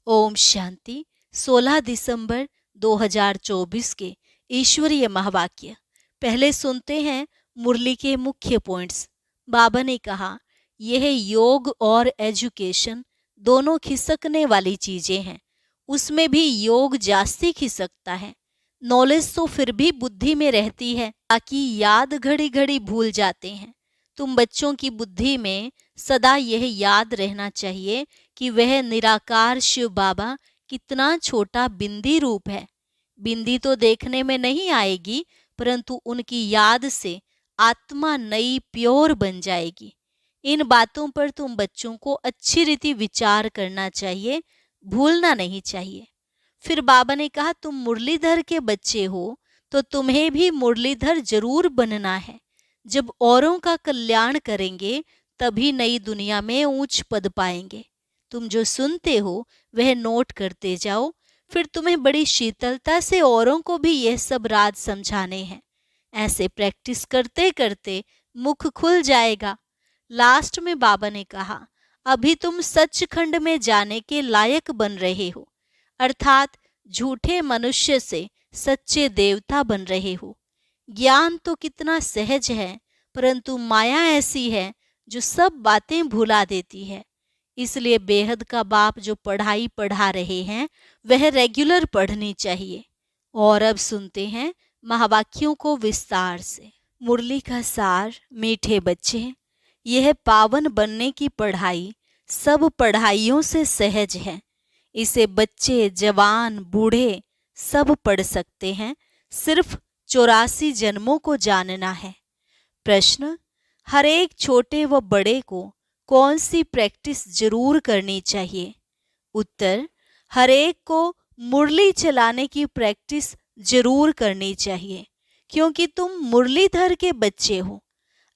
ओम शांति। 16 दिसंबर 2024 के ईश्वरीय महावाक्य। पहले सुनते हैं मुरली के मुख्य पॉइंट्स। बाबा ने कहा, यह योग और एजुकेशन दोनों खिसकने वाली चीजें हैं। उसमें भी योग जास्ती खिसकता है। नॉलेज तो फिर भी बुद्धि में रहती है, ताकि याद घड़ी घड़ी भूल जाते हैं। तुम बच्चों की बुद्धि में सदा यह याद रहना चाहिए कि वह निराकार शिव बाबा कितना छोटा बिंदी रूप है। बिंदी तो देखने में नहीं आएगी, परंतु उनकी याद से आत्मा नई प्योर बन जाएगी। इन बातों पर तुम बच्चों को अच्छी रीति विचार करना चाहिए, भूलना नहीं चाहिए। फिर बाबा ने कहा, तुम मुरलीधर के बच्चे हो तो तुम्हें भी मुरलीधर जरूर बनना है। जब औरों का कल्याण करेंगे तभी नई दुनिया में ऊंच पद पाएंगे। तुम जो सुनते हो वह नोट करते जाओ, फिर तुम्हें बड़ी शीतलता से औरों को भी यह सब राज समझाने हैं। ऐसे प्रैक्टिस करते करते मुख खुल जाएगा। लास्ट में बाबा ने कहा, अभी तुम सचखंड में जाने के लायक बन रहे हो, अर्थात झूठे मनुष्य से सच्चे देवता बन रहे हो। ज्ञान तो कितना सहज है, परंतु माया ऐसी है जो सब बातें भुला देती है। इसलिए बेहद का बाप जो पढ़ाई पढ़ा रहे हैं वह रेगुलर पढ़नी चाहिए। और अब सुनते हैं महावाक्यों को विस्तार से। मुरली का सार। मीठे बच्चे, यह पावन बनने की पढ़ाई सब पढ़ाइयों से सहज है। इसे बच्चे, जवान, बूढ़े सब पढ़ सकते हैं। सिर्फ 84 जन्मों को जानना है। प्रश्न, हर एक छोटे व बड़े को कौन सी प्रैक्टिस जरूर करनी चाहिए? उत्तर, हर एक को मुरली चलाने की प्रैक्टिस जरूर करनी चाहिए, क्योंकि तुम मुरलीधर के बच्चे हो।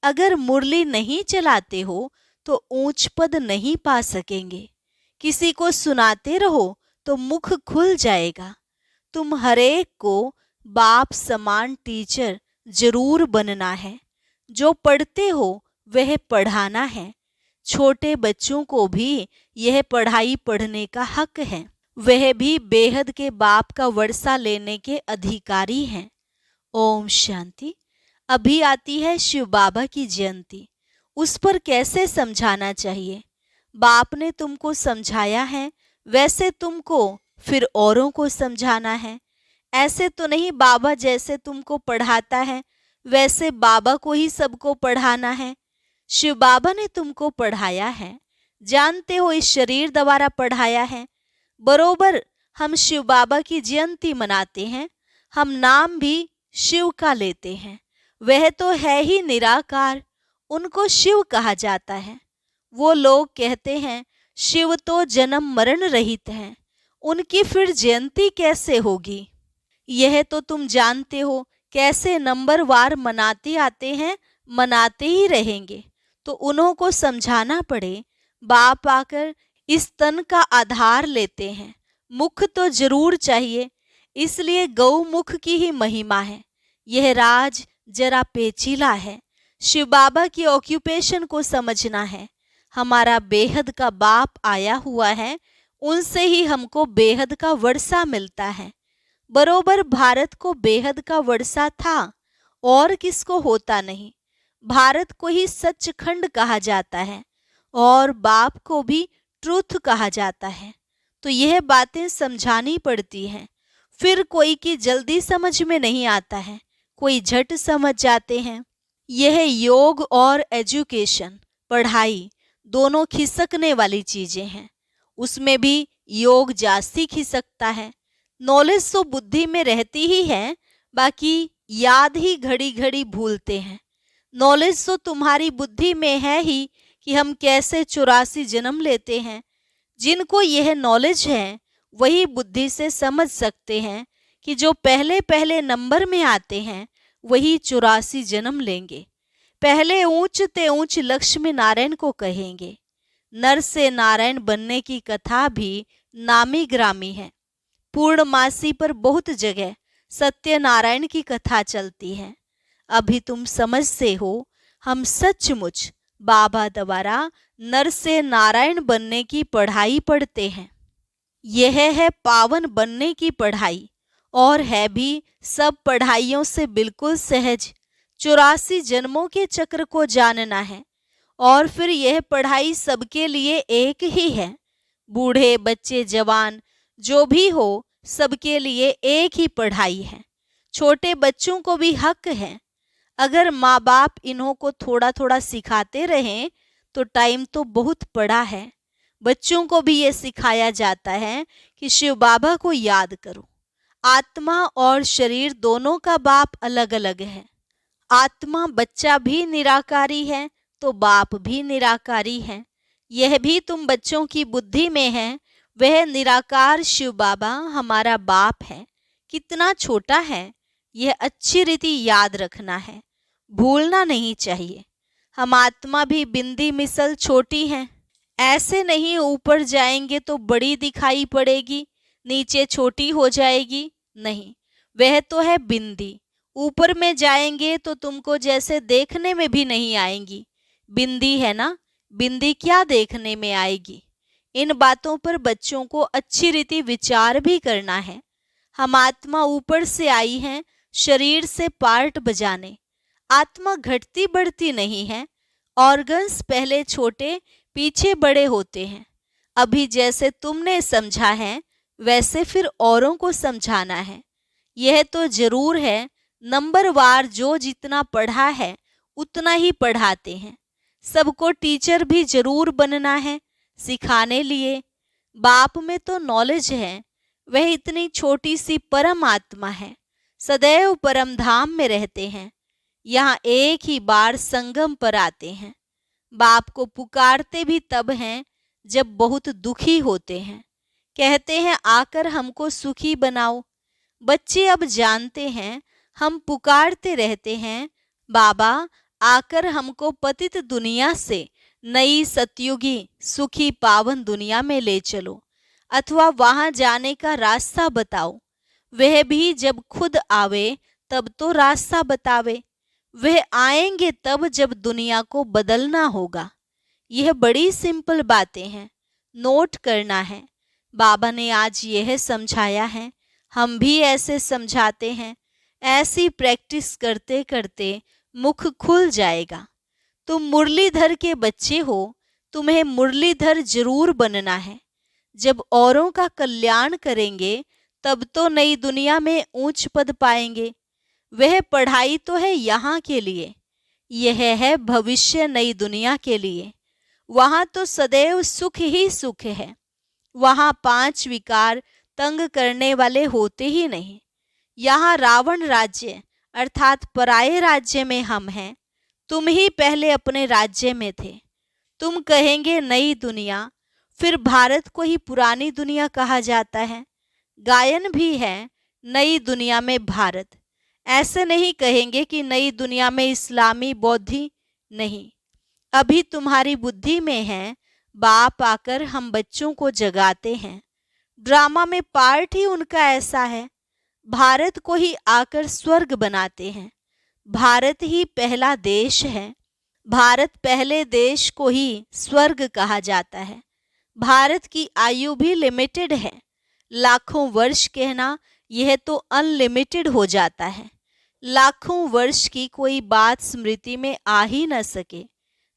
अगर मुरली नहीं चलाते हो तो ऊंच पद नहीं पा सकेंगे। किसी को सुनाते रहो तो मुख खुल जाएगा। तुम हरेक को बाप समान टीचर जरूर बनना है। जो पढ़ते हो वह पढ़ाना है। छोटे बच्चों को भी यह पढ़ाई पढ़ने का हक है। वह भी बेहद के बाप का वर्षा लेने के अधिकारी हैं। ओम शांति। अभी आती है शिव बाबा की जयंती। उस पर कैसे समझाना चाहिए? बाप ने तुमको समझाया है, वैसे तुमको फिर औरों को समझाना है। ऐसे तो नहीं बाबा जैसे तुमको पढ़ाता है वैसे बाबा को ही सबको पढ़ाना है। शिव बाबा ने तुमको पढ़ाया है, जानते हो, इस शरीर द्वारा पढ़ाया है। बरोबर हम शिव बाबा की जयंती मनाते हैं। हम नाम भी शिव का लेते हैं। वह तो है ही निराकार, उनको शिव कहा जाता है। वो लोग कहते हैं शिव तो जन्म मरण रहित हैं, उनकी फिर जयंती कैसे होगी? यह तो तुम जानते हो, कैसे नंबरवार मनाते आते हैं, मनाते ही रहेंगे। तो उन्हों को समझाना पड़े। बाप आकर इस तन का आधार लेते हैं, मुख तो जरूर चाहिए। इसलिए गौमुख की ही महिमा है। यह राज जरा पेचीला है। शिव बाबा की ऑक्यूपेशन को समझना है। हमारा बेहद का बाप आया हुआ है, उनसे ही हमको बेहद का वर्षा मिलता है। बरोबर भारत को बेहद का वर्षा था, और किसको होता नहीं। भारत को ही सचखंड कहा जाता है और बाप को भी ट्रूथ कहा जाता है। तो यह बातें समझानी पड़ती हैं। फिर कोई की जल्दी समझ में नहीं आता है, कोई झट समझ जाते हैं। यह योग और एजुकेशन, पढ़ाई दोनों खिसकने वाली चीजें हैं। उसमें भी योग जास्ती खिसकता है। नॉलेज तो बुद्धि में रहती ही है, बाकी याद ही घड़ी घड़ी भूलते हैं। नॉलेज तो तुम्हारी बुद्धि में है ही कि हम कैसे 84 जन्म लेते हैं। जिनको यह नॉलेज है वही बुद्धि से समझ सकते हैं कि जो पहले पहले नंबर में आते हैं वही 84 जन्म लेंगे। पहले ऊंच ते ऊंच लक्ष्मी नारायण को कहेंगे। नर से नारायण बनने की कथा भी नामी ग्रामी है। पूर्णमासी पर बहुत जगह सत्यनारायण की कथा चलती है। अभी तुम समझते हो, हम सचमुच बाबा द्वारा नर से नारायण बनने की पढ़ाई पढ़ते हैं। यह है पावन बनने की पढ़ाई, और है भी सब पढ़ाइयों से बिल्कुल सहज। 84 जन्मों के चक्र को जानना है, और फिर यह पढ़ाई सबके लिए एक ही है। बूढ़े, बच्चे, जवान, जो भी हो, सबके लिए एक ही पढ़ाई है। छोटे बच्चों को भी हक है। अगर माँ बाप इन्हों को थोड़ा थोड़ा सिखाते रहें तो टाइम तो बहुत पड़ा है। बच्चों को भी ये सिखाया जाता है कि शिव बाबा को याद करो। आत्मा और शरीर दोनों का बाप अलग अलग है। आत्मा बच्चा भी निराकारी है तो बाप भी निराकारी है। यह भी तुम बच्चों की बुद्धि में है। वह निराकार शिव बाबा हमारा बाप है। कितना छोटा है, यह अच्छी रीति याद रखना है, भूलना नहीं चाहिए। हम आत्मा भी बिंदी मिसल छोटी हैं। ऐसे नहीं ऊपर जाएंगे तो बड़ी दिखाई पड़ेगी, नीचे छोटी हो जाएगी, नहीं, वह तो है बिंदी। ऊपर में जाएंगे तो तुमको जैसे देखने में भी नहीं आएंगी। बिंदी है ना, बिंदी क्या देखने में आएगी। इन बातों पर बच्चों को अच्छी रीति विचार भी करना है। हम आत्मा ऊपर से आई हैं शरीर से पार्ट बजाने। आत्मा घटती बढ़ती नहीं है। ऑर्गन्स पहले छोटे पीछे बड़े होते हैं। अभी जैसे तुमने समझा है वैसे फिर औरों को समझाना है। यह तो जरूर है, नंबरवार जो जितना पढ़ा है उतना ही पढ़ाते हैं। सबको टीचर भी जरूर बनना है सिखाने लिए। बाप में तो नॉलेज है, वह इतनी छोटी सी परम आत्मा है, सदैव परम धाम में रहते हैं। यहाँ एक ही बार संगम पर आते हैं। बाप को पुकारते भी तब हैं जब बहुत दुखी होते हैं। कहते हैं आकर हमको सुखी बनाओ। बच्चे अब जानते हैं, हम पुकारते रहते हैं बाबा आकर हमको पतित दुनिया से नई सतयुगी सुखी पावन दुनिया में ले चलो, अथवा वहां जाने का रास्ता बताओ। वह भी जब खुद आवे तब तो रास्ता बतावे। वह आएंगे तब जब दुनिया को बदलना होगा। यह बड़ी सिंपल बातें हैं, नोट करना है। बाबा ने आज यह समझाया है, हम भी ऐसे समझाते हैं। ऐसी प्रैक्टिस करते करते मुख खुल जाएगा। तुम मुरलीधर के बच्चे हो, तुम्हें मुरलीधर जरूर बनना है। जब औरों का कल्याण करेंगे तब तो नई दुनिया में ऊंच पद पाएंगे। वह पढ़ाई तो है यहाँ के लिए, यह है भविष्य नई दुनिया के लिए। वहाँ तो सदैव सुख ही सुख है। वहाँ 5 विकार तंग करने वाले होते ही नहीं। यहाँ रावण राज्य अर्थात पराये राज्य में हम हैं। तुम ही पहले अपने राज्य में थे। तुम कहेंगे नई दुनिया, फिर भारत को ही पुरानी दुनिया कहा जाता है। गायन भी है नई दुनिया में भारत। ऐसे नहीं कहेंगे कि नई दुनिया में इस्लामी बौद्धि, नहीं। अभी तुम्हारी बुद्धि में है। बाप आकर हम बच्चों को जगाते हैं। ड्रामा में पार्ट ही उनका ऐसा है। भारत को ही आकर स्वर्ग बनाते हैं। भारत ही पहला देश है। भारत पहले देश को ही स्वर्ग कहा जाता है। भारत की आयु भी लिमिटेड है। लाखों वर्ष कहना यह तो अनलिमिटेड हो जाता है। लाखों वर्ष की कोई बात स्मृति में आ ही न सके।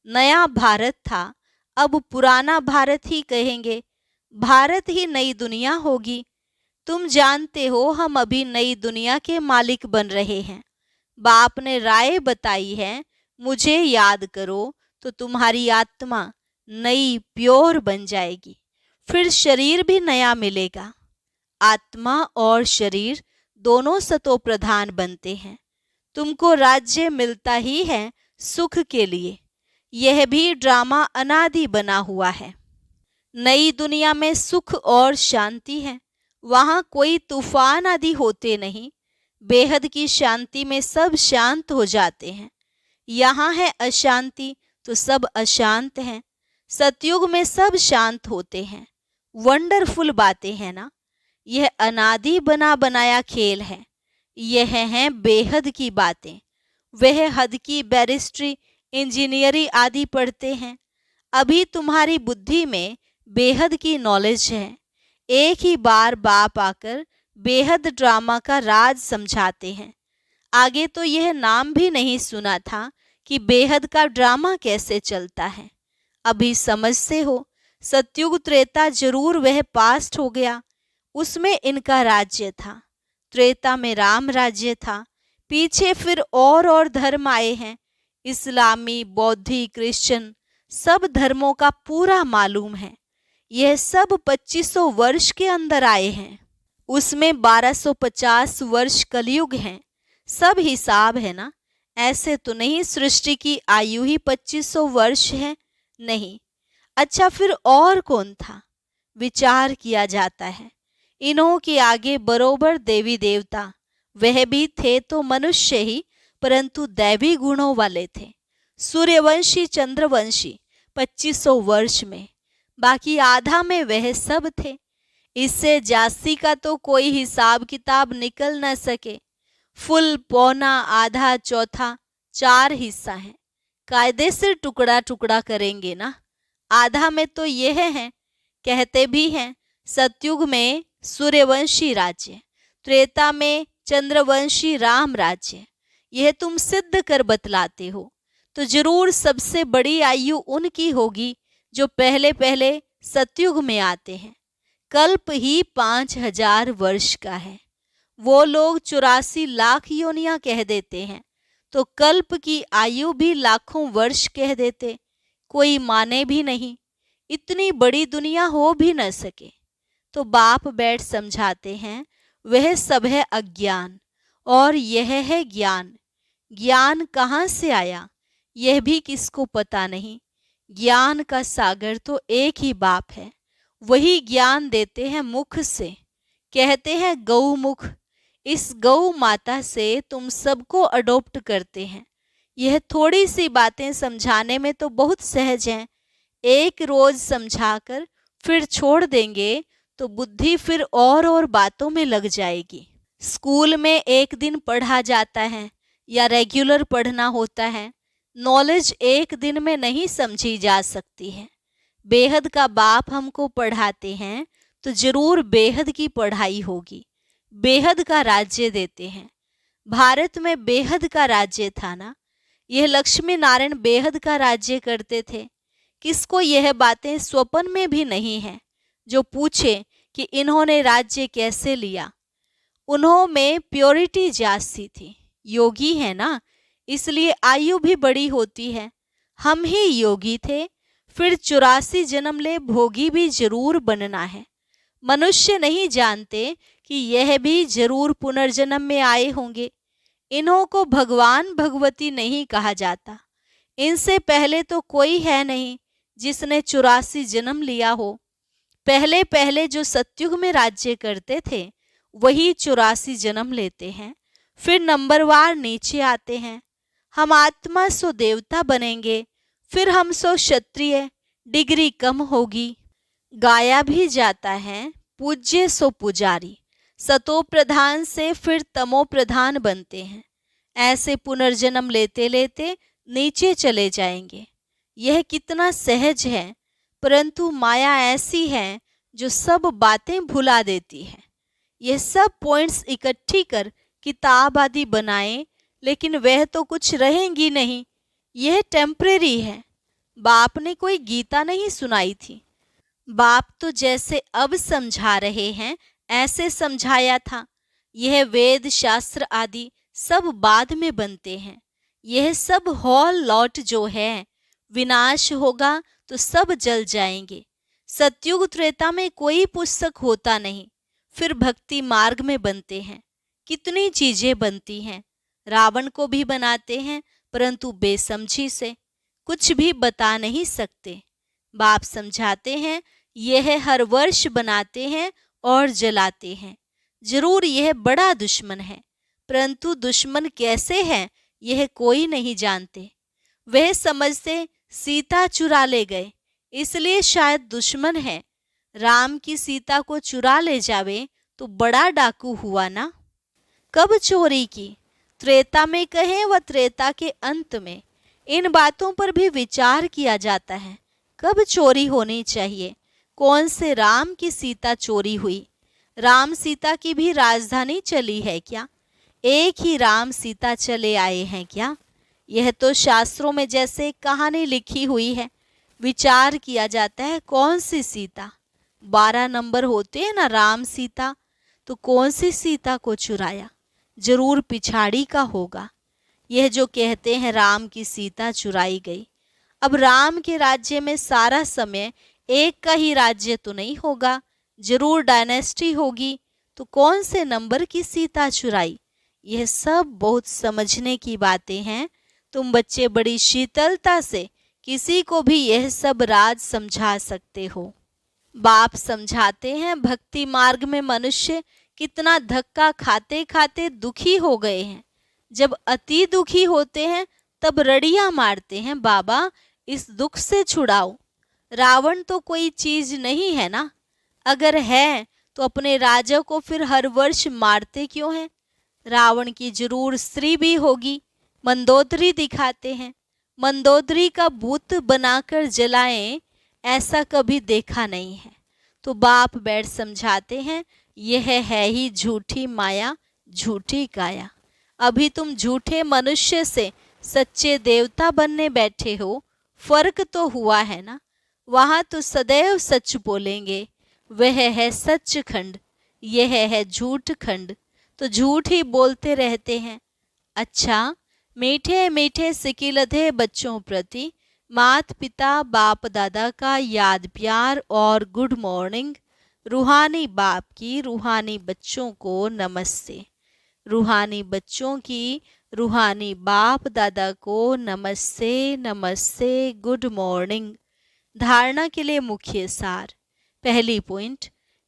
नया भारत था, अब पुराना भारत ही कहेंगे। भारत ही नई दुनिया होगी। तुम जानते हो हम अभी नई दुनिया के मालिक बन रहे हैं। बाप ने राय बताई है, मुझे याद करो तो तुम्हारी आत्मा नई प्योर बन जाएगी। फिर शरीर भी नया मिलेगा। आत्मा और शरीर दोनों सतो प्रधान बनते हैं। तुमको राज्य मिलता ही है सुख के लिए। यह भी ड्रामा अनादि बना हुआ है। नई दुनिया में सुख और शांति है। वहाँ कोई तूफान आदि होते नहीं। बेहद की शांति में सब शांत हो जाते हैं। यहाँ है अशांति तो सब अशांत हैं। सतयुग में सब शांत होते हैं। वंडरफुल बातें हैं ना। यह अनादि बना बनाया खेल है। यह हैं बेहद की बातें। वह हद की बैरिस्ट्री, इंजीनियरिंग आदि पढ़ते हैं। अभी तुम्हारी बुद्धि में बेहद की नॉलेज है। एक ही बार बाप आकर बेहद ड्रामा का राज समझाते हैं। आगे तो यह नाम भी नहीं सुना था कि बेहद का ड्रामा कैसे चलता है। अभी समझते हो, सतयुग त्रेता जरूर वह पास्ट हो गया, उसमें इनका राज्य था। त्रेता में राम राज्य था। पीछे फिर और धर्म आए हैं, इस्लामी, बौद्धी, क्रिश्चियन, सब धर्मों का पूरा मालूम है। यह सब 2500 वर्ष के अंदर आए हैं। उसमें 1250 वर्ष कलयुग हैं। सब हिसाब है ना। ऐसे तो नहीं सृष्टि की आयु ही 2500 वर्ष है, नहीं। अच्छा, फिर और कौन था? विचार किया जाता है। इन्हों के आगे बरोबर देवी देवता, वह भी थे तो मनुष्य ही, परंतु दैवी गुणों वाले थे। सूर्यवंशी, चंद्रवंशी 2500 वर्ष में, बाकी आधा में वह सब थे। इससे जास्ती का तो कोई हिसाब किताब निकल न सके। फुल, पौना, आधा, चौथा, 4 हिस्सा है। कायदे से टुकड़ा टुकड़ा करेंगे ना। आधा में तो यह है, कहते भी हैं सतयुग में सूर्यवंशी राज्य, त्रेता में चंद्रवंशी राम राज्य। यह तुम सिद्ध कर बतलाते हो तो जरूर सबसे बड़ी आयु उनकी होगी जो पहले पहले सतयुग में आते हैं। कल्प ही 5000 वर्ष का है। वो लोग 84 लाख योनियां कह देते हैं, तो कल्प की आयु भी लाखों वर्ष कह देते। कोई माने भी नहीं, इतनी बड़ी दुनिया हो भी न सके। तो बाप बैठ समझाते हैं, वह सब है अज्ञान और यह है ज्ञान। ज्ञान कहाँ से आया यह भी किसको पता नहीं। ज्ञान का सागर तो एक ही बाप है, वही ज्ञान देते हैं मुख से। कहते हैं गौमुख, इस गौ माता से तुम सबको अडॉप्ट करते हैं। यह थोड़ी सी बातें समझाने में तो बहुत सहज हैं। एक रोज समझाकर फिर छोड़ देंगे तो बुद्धि फिर और बातों में लग जाएगी। स्कूल में एक दिन पढ़ा जाता है या रेगुलर पढ़ना होता है। नॉलेज एक दिन में नहीं समझी जा सकती है। बेहद का बाप हमको पढ़ाते हैं तो जरूर बेहद की पढ़ाई होगी। बेहद का राज्य देते हैं। भारत में बेहद का राज्य था ना। यह लक्ष्मी नारायण बेहद का राज्य करते थे। किसको यह बातें स्वप्न में भी नहीं है जो पूछे कि इन्होंने राज्य कैसे लिया। उन्हों में प्योरिटी जास्ती थी। योगी है ना, इसलिए आयु भी बड़ी होती है। हम ही योगी थे, फिर 84 जन्म ले भोगी भी जरूर बनना है। मनुष्य नहीं जानते कि यह भी जरूर पुनर्जन्म में आए होंगे। इन्हों को भगवान भगवती नहीं कहा जाता। इनसे पहले तो कोई है नहीं जिसने 84 जन्म लिया हो। पहले पहले जो सतयुग में राज्य करते थे वही 84 जन्म लेते हैं, फिर नंबरवार नीचे आते हैं। हम आत्मा सो देवता बनेंगे, फिर हम सो क्षत्रिय, डिग्री कम होगी। गाया भी जाता है, पूज्य सो पुजारी। सतो प्रधान से फिर तमो प्रधान बनते हैं। ऐसे पुनर्जन्म लेते लेते नीचे चले जाएंगे। यह कितना सहज है, परंतु माया ऐसी है जो सब बातें भुला देती है। यह सब पॉइंट्स इकट्ठी कर किताब आदि बनाएं, लेकिन वह तो कुछ रहेंगी नहीं। यह टेम्परेरी है। बाप ने कोई गीता नहीं सुनाई थी। बाप तो जैसे अब समझा रहे हैं ऐसे समझाया था। यह वेद शास्त्र आदि सब बाद में बनते हैं। यह सब हॉल लॉट जो है, विनाश होगा तो सब जल जाएंगे। सतयुग त्रेता में कोई पुस्तक होता नहीं, फिर भक्ति मार्ग में बनते हैं। कितनी चीजें बनती हैं। रावण को भी बनाते हैं, परंतु बेसमझी से कुछ भी बता नहीं सकते। बाप समझाते हैं, यह हर वर्ष बनाते हैं और जलाते हैं। जरूर यह बड़ा दुश्मन है, परंतु दुश्मन कैसे है यह कोई नहीं जानते। वह समझते सीता चुरा ले गए, इसलिए शायद दुश्मन है। राम की सीता को चुरा ले जावे तो बड़ा डाकू हुआ ना। कब चोरी की, त्रेता में कहें व त्रेता के अंत में, इन बातों पर भी विचार किया जाता है। कब चोरी होनी चाहिए, कौन से राम की सीता चोरी हुई? राम सीता की भी राजधानी चली है क्या? एक ही राम सीता चले आए हैं क्या? यह तो शास्त्रों में जैसे कहानी लिखी हुई है। विचार किया जाता है कौन सी सीता? 12 नंबर होते हैं ना राम सीता, तो कौन सी सीता को चुराया? जरूर पिछाड़ी का होगा। यह जो कहते हैं राम की सीता चुराई गई। अब राम के राज्य में सारा समय एक का ही राज्य तो नहीं होगा, जरूर डायनेस्टी होगी। तो कौन से नंबर की सीता चुराई? यह सब बहुत समझने की बातें हैं। तुम बच्चे बड़ी शीतलता से किसी को भी यह सब राज समझा सकते हो। बाप समझाते हैं भक्ति मार्ग में मनुष्य कितना धक्का खाते खाते दुखी हो गए हैं। जब अति दुखी होते हैं तब रड़ियां मारते हैं, बाबा इस दुख से छुड़ाओ। रावण तो कोई चीज नहीं है ना? अगर है तो अपने राजा को फिर हर वर्ष मारते क्यों हैं? रावण की जरूर स्त्री भी होगी। मंदोदरी दिखाते हैं, मंदोदरी का भूत बनाकर जलाएं, ऐसा कभी देखा नहीं है। तो बाप बैठ समझाते हैं यह है ही झूठी माया, झूठी काया। अभी तुम झूठे मनुष्य से सच्चे देवता बनने बैठे हो, फर्क तो हुआ है ना? वहां तो सदैव सच बोलेंगे, वह है सचखंड, यह है झूठ खंड। तो झूठ ही बोलते रहते हैं। अच्छा, मीठे मीठे सिकिलधे बच्चों प्रति मात पिता बाप दादा का याद प्यार और गुड मॉर्निंग। रूहानी बाप की रूहानी बच्चों को नमस्ते। रूहानी बच्चों की रूहानी बाप दादा को नमस्ते नमस्ते, गुड मॉर्निंग। धारणा के लिए मुख्य सार। पहली पॉइंट,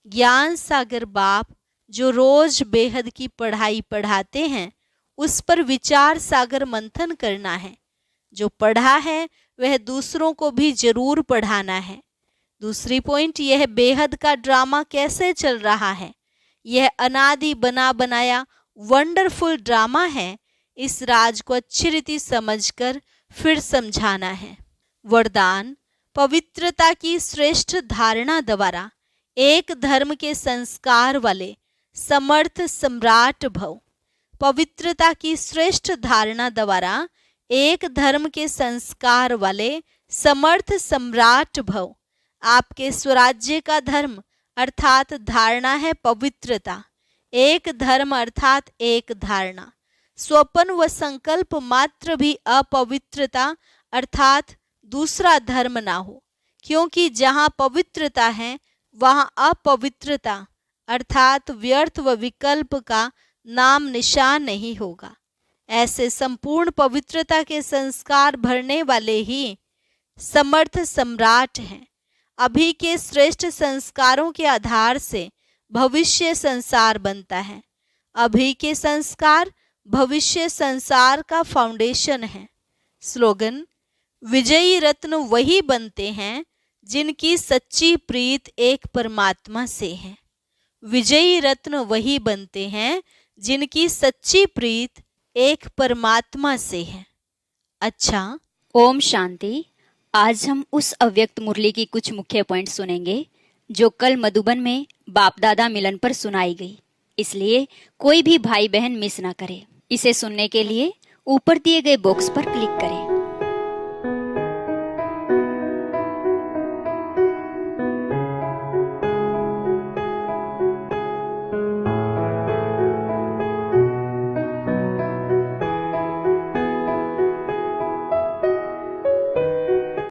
ज्ञान सागर बाप जो रोज बेहद की पढ़ाई पढ़ाते हैं उस पर विचार सागर मंथन करना है। जो पढ़ा है वह दूसरों को भी जरूर पढ़ाना है। दूसरी पॉइंट, यह बेहद का ड्रामा कैसे चल रहा है? यह अनादि बना बनाया वंडरफुल ड्रामा है। इस राज को अच्छी रीति समझकर फिर समझाना है। वरदान, पवित्रता की श्रेष्ठ धारणा द्वारा एक धर्म के संस्कार वाले समर्थ सम्राट भव। पवित्रता की श्रेष्ठ धारणा द्वारा एक धर्म के संस्कार वाले समर्थ सम्राट भव। आपके स्वराज्य का धर्म अर्थात धारणा है पवित्रता। एक धर्म अर्थात एक धारणा। स्वप्न व संकल्प मात्र भी अपवित्रता अर्थात दूसरा धर्म ना हो, क्योंकि जहाँ पवित्रता है वहाँ अपवित्रता अर्थात व्यर्थ व विकल्प का नाम निशान नहीं होगा। ऐसे संपूर्ण पवित्रता के संस्कार भरने वाले ही समर्थ सम्राट हैं। अभी के श्रेष्ठ संस्कारों के आधार से भविष्य संसार बनता है। अभी के संस्कार भविष्य संसार का फाउंडेशन है। स्लोगन, विजयी रत्न वही बनते हैं जिनकी सच्ची प्रीत एक परमात्मा से है। विजयी रत्न वही बनते हैं जिनकी सच्ची प्रीत एक परमात्मा से है। अच्छा, ओम शांति। आज हम उस अव्यक्त मुरली की कुछ मुख्य पॉइंट सुनेंगे जो कल मधुबन में बाप दादा मिलन पर सुनाई गई। इसलिए कोई भी भाई बहन मिस ना करे। इसे सुनने के लिए ऊपर दिए गए बॉक्स पर क्लिक करें।